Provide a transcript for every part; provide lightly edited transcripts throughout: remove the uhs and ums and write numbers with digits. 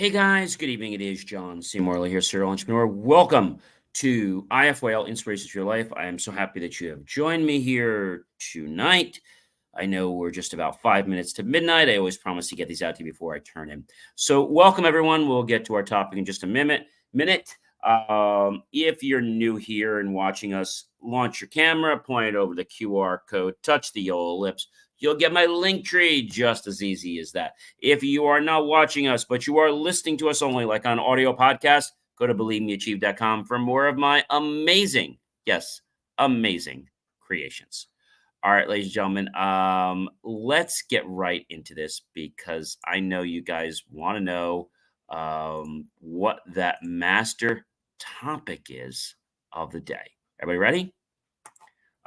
Hey guys, good evening. It is John C. Morley here, serial entrepreneur. Welcome to IFYL Inspirations for Your Life. I am so happy that you have joined me here tonight. I know we're just about 5 minutes to midnight. I always promise to get these out to you before I turn in. So, welcome everyone. We'll get to our topic in just a minute. If you're new here and watching us, launch your camera, point it over the QR code, touch the yellow ellipse. You'll get my link tree just as easy as that. If you are not watching us, but you are listening to us only, like on audio podcast, go to believemeachieve.com for more of my amazing, yes, amazing creations. All right, ladies and gentlemen, let's get right into this because I know you guys want to know what that master topic is of the day. Everybody ready?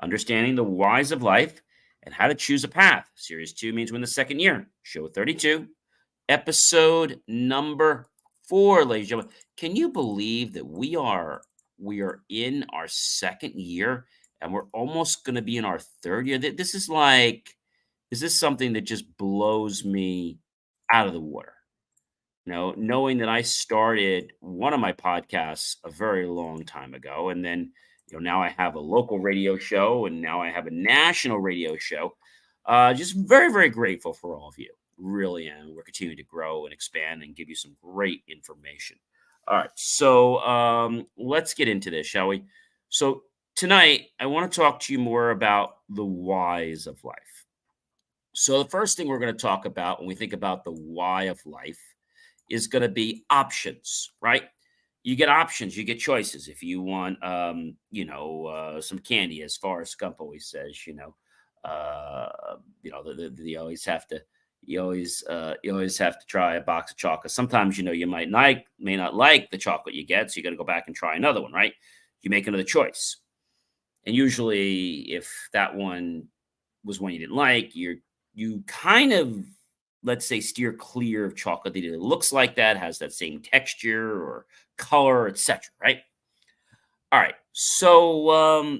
Understanding the whys of life and how to choose a path. Series 2 means we're in the second year. Show 32, episode number 4, ladies and gentlemen. Can you believe that we are in our second year and we're almost going to be in our third year? This is something that just blows me out of the water. Knowing that I started one of my podcasts a very long time ago, and then now I have a local radio show, and now I have a national radio show. Just very, very grateful for all of you. Really am. We're continuing to grow and expand and give you some great information. All right, so let's get into this, shall we? So tonight, I want to talk to you more about the whys of life. So the first thing we're going to talk about when we think about the why of life is going to be options, right? You get options, you get choices. If you want, some candy, as Forrest Gump always says, you always have to try a box of chocolate. Sometimes, you may not like the chocolate you get, so you got to go back and try another one, right? You make another choice, and usually, if that one was one you didn't like, you kind of, let's say, steer clear of chocolate that either looks like that, has that same texture or color, etc. Right? All right. So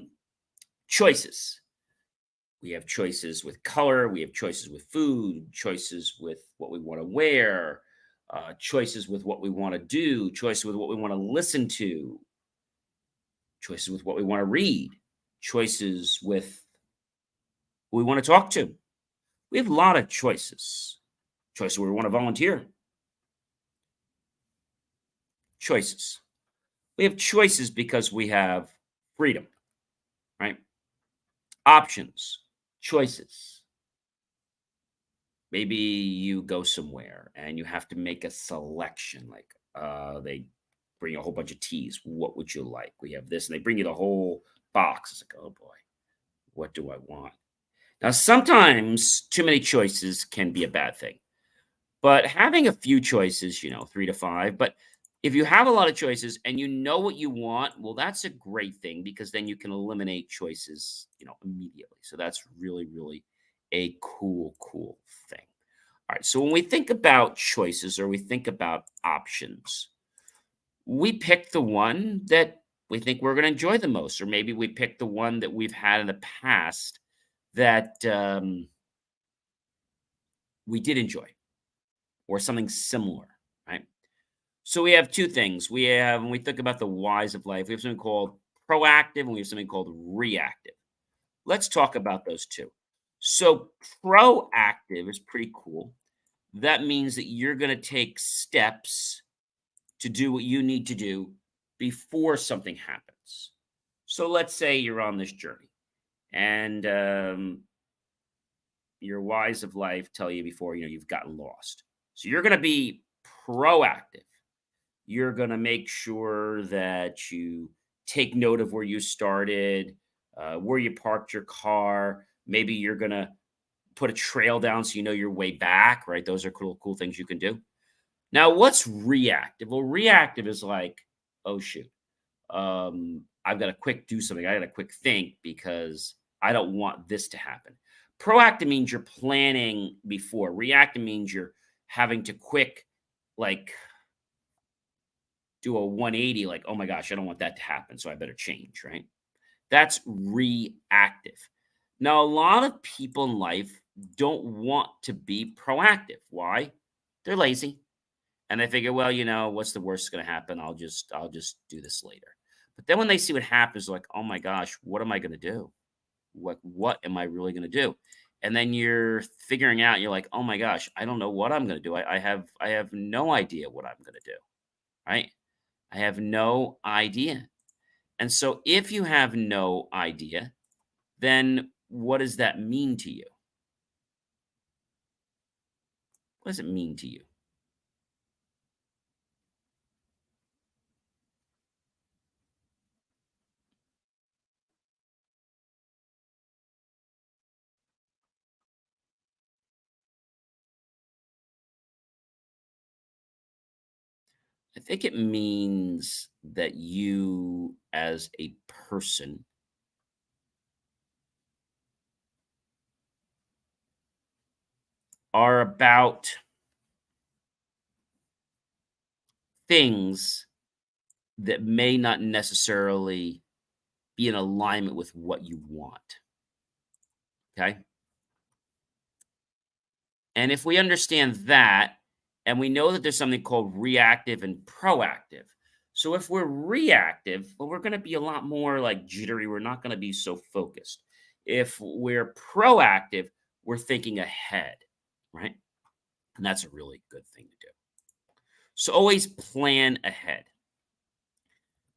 choices. We have choices with color. We have choices with food. Choices with what we want to wear. Choices with what we want to do. Choices with what we want to listen to. Choices with what we want to read. Choices with who we want to talk to. We have a lot of choices. Choices where we want to volunteer. Choices. We have choices because we have freedom, right? Options, choices. Maybe you go somewhere and you have to make a selection. Like they bring you a whole bunch of teas. What would you like? We have this, and they bring you the whole box. It's like, oh boy, what do I want? Now, sometimes too many choices can be a bad thing. But having a few choices, 3 to 5, but if you have a lot of choices and you know what you want, well, that's a great thing because then you can eliminate choices, immediately. So that's really, really a cool, cool thing. All right. So when we think about choices or we think about options, we pick the one that we think we're going to enjoy the most, or maybe we pick the one that we've had in the past that we did enjoy, or something similar, right? So we have two things. When we think about the whys of life, we have something called proactive and we have something called reactive. Let's talk about those two. So proactive is pretty cool. That means that you're going to take steps to do what you need to do before something happens. So let's say you're on this journey and your whys of life tell you before, you've gotten lost. So you're going to be proactive. You're going to make sure that you take note of where you started, where you parked your car. Maybe you're going to put a trail down so you know your way back, right? Those are cool things you can do. Now, what's reactive? Well, reactive is like, oh, shoot. I've got to quick do something. I got to quick think because I don't want this to happen. Proactive means you're planning before. Reactive means you're having to quick, like, do a 180, like, oh my gosh, I don't want that to happen, so I better change, right? That's reactive. Now, a lot of people in life don't want to be proactive. Why? They're lazy. And they figure, well, what's the worst going to happen? I'll just do this later. But then when they see what happens, like, oh my gosh, what am I going to do? What am I really going to do? And then you're figuring out, you're like, oh my gosh, I don't know what I'm going to do. I have no idea what I'm going to do. Right? I have no idea. And so if you have no idea, then what does that mean to you? What does it mean to you? I think it means that you, as a person, are about things that may not necessarily be in alignment with what you want. Okay. And if we understand that, and we know that there's something called reactive and proactive. So if we're reactive, well, we're going to be a lot more like jittery. We're not going to be so focused. If we're proactive, we're thinking ahead, right? And that's a really good thing to do. So always plan ahead.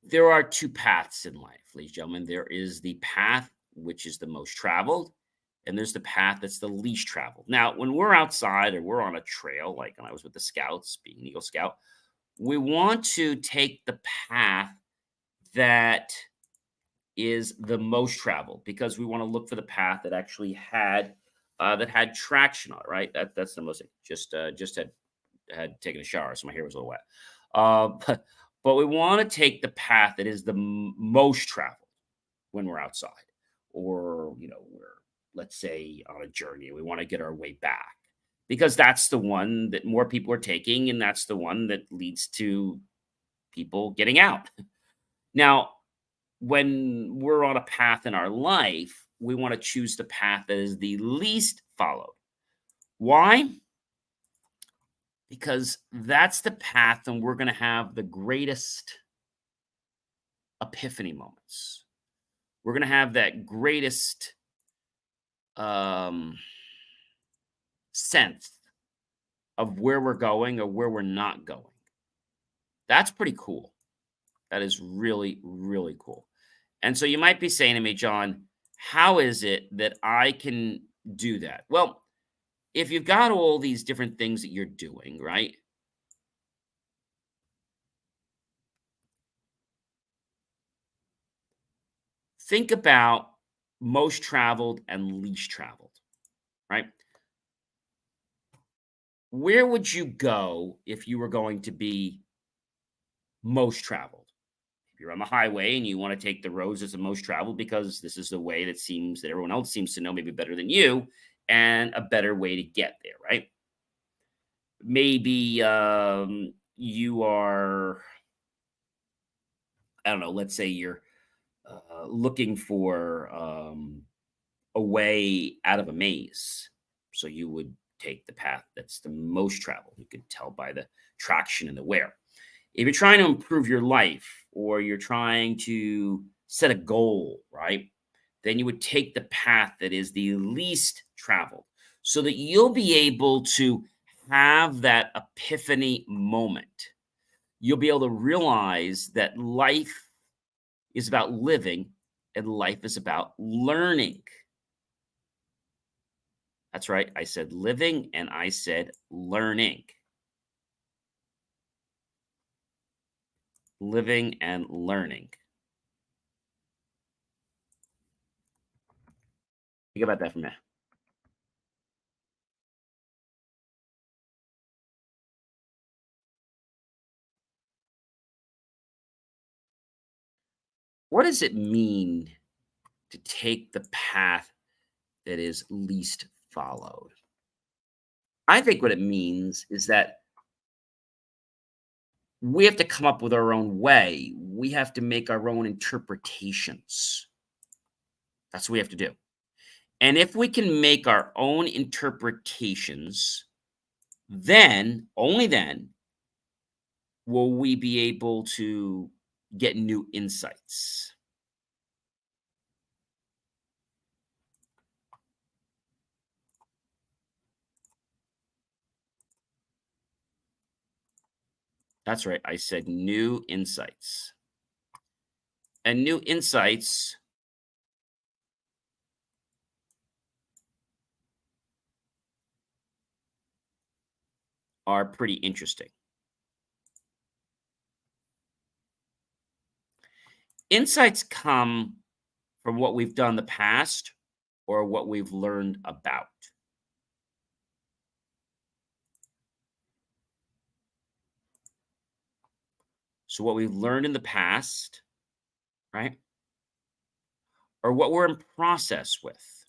There are two paths in life, ladies and gentlemen. There is the path which is the most traveled, and there's the path that's the least traveled. Now, when we're outside or we're on a trail, like when I was with the scouts, being an Eagle Scout, we want to take the path that is the most traveled because we want to look for the path that actually had traction on it, right? That's the most just had taken a shower, so my hair was a little wet. But we want to take the path that is the most traveled when we're outside, or we're, let's say, on a journey. We want to get our way back because that's the one that more people are taking, and that's the one that leads to people getting out. Now, when we're on a path in our life, we want to choose the path that is the least followed. Why? Because that's the path and we're going to have the greatest epiphany moments. We're going to have that greatest um, sense of where we're going or where we're not going. That's pretty cool. That is really, really cool. And so you might be saying to me, John, how is it that I can do that? Well, if you've got all these different things that you're doing, right? Think about most traveled and least traveled, right? Where would you go if you were going to be most traveled? If you're on the highway and you want to take the roads as the most traveled because this is the way that seems that everyone else seems to know maybe better than you and a better way to get there, right? Maybe you are, I don't know, let's say you're looking for a way out of a maze. So you would take the path that's the most traveled. You could tell by the traction and the wear. If you're trying to improve your life or you're trying to set a goal, right? Then you would take the path that is the least traveled so that you'll be able to have that epiphany moment. You'll be able to realize that life is about living and life is about learning. That's right. I said living and I said learning. Living and learning. Think about that for a minute. What does it mean to take the path that is least followed? I think what it means is that we have to come up with our own way. We have to make our own interpretations. That's what we have to do. And if we can make our own interpretations, then, only then, will we be able to get new insights? That's right. I said new insights. And new insights are pretty interesting. Insights come from what we've done in the past or what we've learned about. So, what we've learned in the past, right? Or what we're in process with.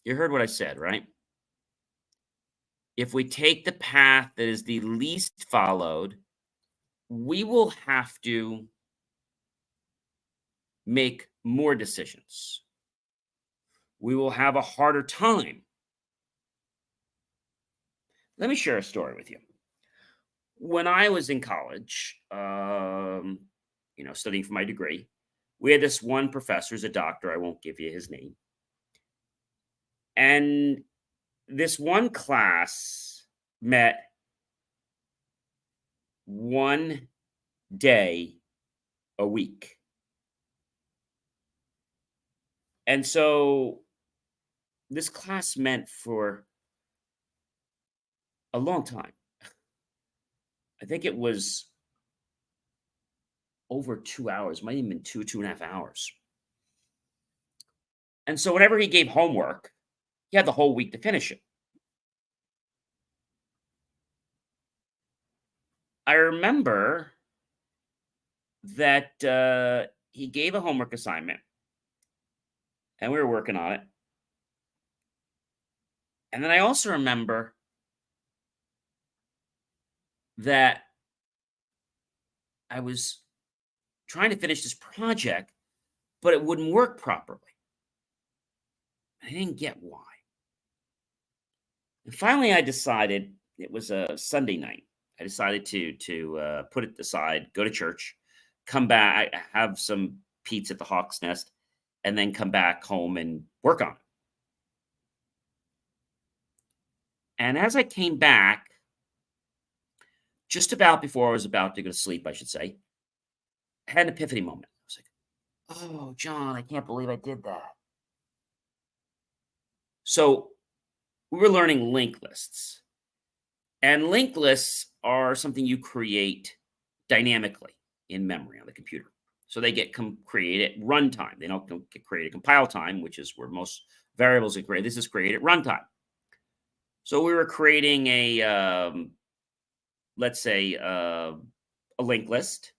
You heard what I said, right? If we take the path that is the least followed, we will have to make more decisions. We will have a harder time. Let me share a story with you. When I was in college, studying for my degree, we had this one professor, who's a doctor. I won't give you his name. And this one class met one day a week. And so this class meant for a long time. I think it was over 2 hours, might even been 2.5 hours. And so whenever he gave homework, he had the whole week to finish it. I remember that he gave a homework assignment and we were working on it. And then I also remember that I was trying to finish this project, but it wouldn't work properly. I didn't get why. And finally, I decided it was a Sunday night. I decided to put it aside, go to church, come back, have some pizza at the Hawk's Nest, and then come back home and work on it. And as I came back, just about before I was about to go to sleep, I should say, I had an epiphany moment. I was like, "Oh, John, I can't believe I did that." So we were learning linked lists. And linked lists are something you create dynamically in memory on the computer. So they get created at runtime. They don't get created compile time, which is where most variables are created. This is created at runtime. So we were creating let's say, a linked list,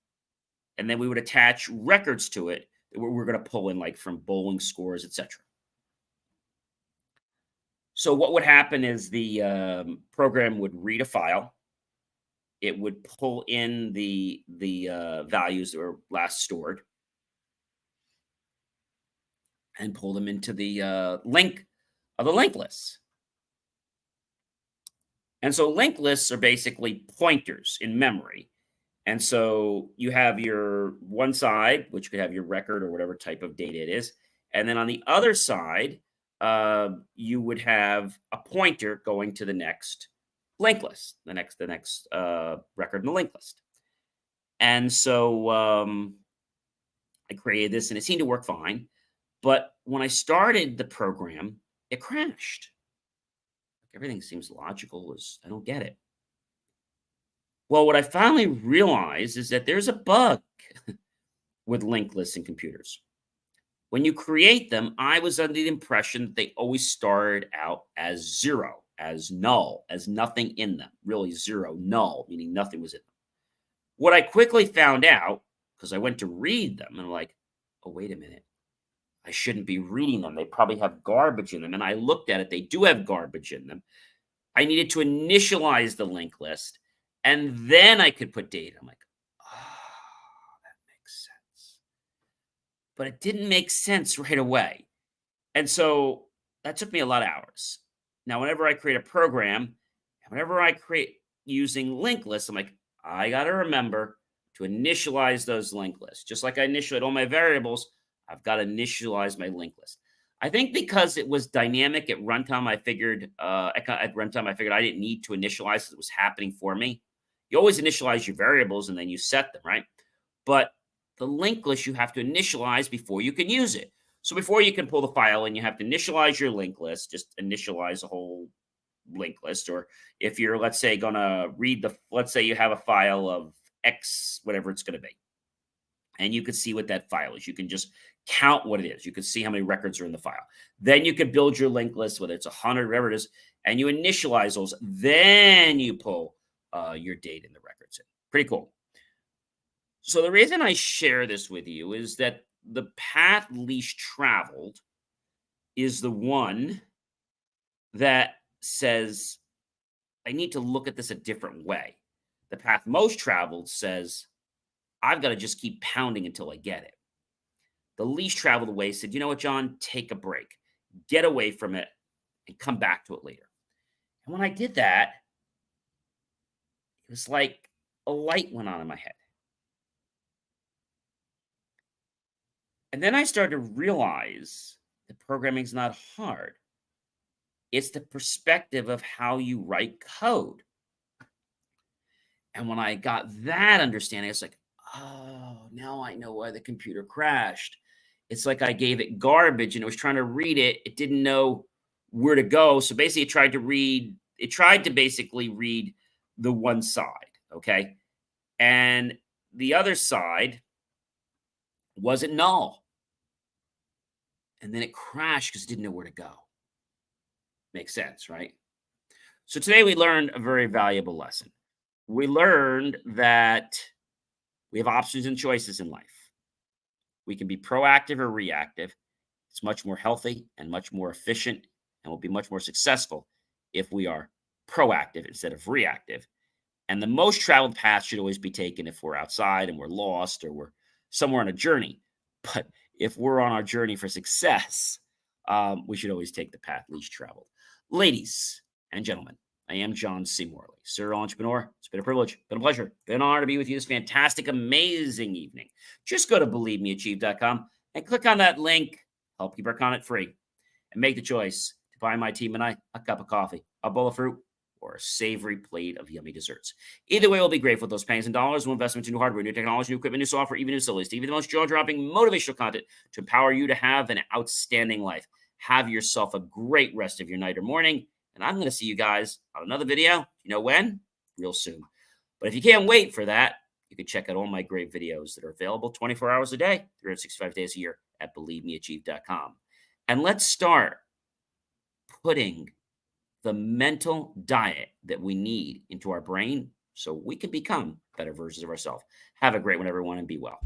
and then we would attach records to it that we're going to pull in, like from bowling scores, etc. So what would happen is the program would read a file. It would pull in the values that were last stored and pull them into the link of the linked lists. And so linked lists are basically pointers in memory. And so you have your one side, which could have your record or whatever type of data it is. And then on the other side, you would have a pointer going to the next linked list, the next record in the linked list. And so I created this and it seemed to work fine. But when I started the program, it crashed. Everything seems logical. I don't get it. Well, what I finally realized is that there's a bug with linked lists in computers. When you create them, I was under the impression that they always started out as zero, as null, as nothing in them. Really, zero, null, meaning nothing was in them. What I quickly found out, because I went to read them, and I'm like, oh, wait a minute. I shouldn't be reading them. They probably have garbage in them. And I looked at it. They do have garbage in them. I needed to initialize the linked list, and then I could put data. I'm like, oh, that makes sense. But it didn't make sense right away. And so that took me a lot of hours. Now, whenever I create a program, whenever I create using linked lists, I'm like, I got to remember to initialize those linked lists. Just like I initialize all my variables, I've got to initialize my linked list. I think because it was dynamic at runtime, I figured I didn't need to initialize because it was happening for me. You always initialize your variables and then you set them, right? But the linked list you have to initialize before you can use it. So before you can pull the file in, you have to initialize your linked list, just initialize a whole linked list. Or if you're, let's say, going to read let's say you have a file of X, whatever it's going to be, and you could see what that file is. You can just count what it is. You can see how many records are in the file. Then you could build your linked list, whether it's 100, whatever it is, and you initialize those. Then you pull your data and the records in. Pretty cool. So the reason I share this with you is that the path least traveled is the one that says, I need to look at this a different way. The path most traveled says, I've got to just keep pounding until I get it. The least traveled way said, you know what, John, take a break, get away from it, and come back to it later. And when I did that, it was like a light went on in my head. And then I started to realize that programming is not hard. It's the perspective of how you write code. And when I got that understanding, it's like, oh, now I know why the computer crashed. It's like I gave it garbage and it was trying to read it. It didn't know where to go. So basically, it tried to basically read the one side. Okay. And the other side wasn't null. And then it crashed because it didn't know where to go. Makes sense, right? So today we learned a very valuable lesson. We learned that we have options and choices in life. We can be proactive or reactive. It's much more healthy and much more efficient, and we'll be much more successful if we are proactive instead of reactive. And the most traveled path should always be taken if we're outside and we're lost or we're somewhere on a journey. But if we're on our journey for success, we should always take the path least traveled. Ladies and gentlemen, I am John C. Morley, serial entrepreneur. It's been a privilege, been a pleasure, been an honor to be with you this fantastic, amazing evening. Just go to believemeachieve.com and click on that link. Help keep our content free and make the choice to buy my team and I a cup of coffee, a bowl of fruit, or a savory plate of yummy desserts. Either way, we'll be grateful for those pennies and dollars. We'll invest into new hardware, new technology, new equipment, new software, even new facilities, even the most jaw-dropping motivational content to empower you to have an outstanding life. Have yourself a great rest of your night or morning. And I'm going to see you guys on another video. You know when? Real soon. But if you can't wait for that, you can check out all my great videos that are available 24 hours a day, 365 days a year at believemeachieve.com. And let's start putting the mental diet that we need into our brain so we can become better versions of ourselves. Have a great one, everyone, and be well.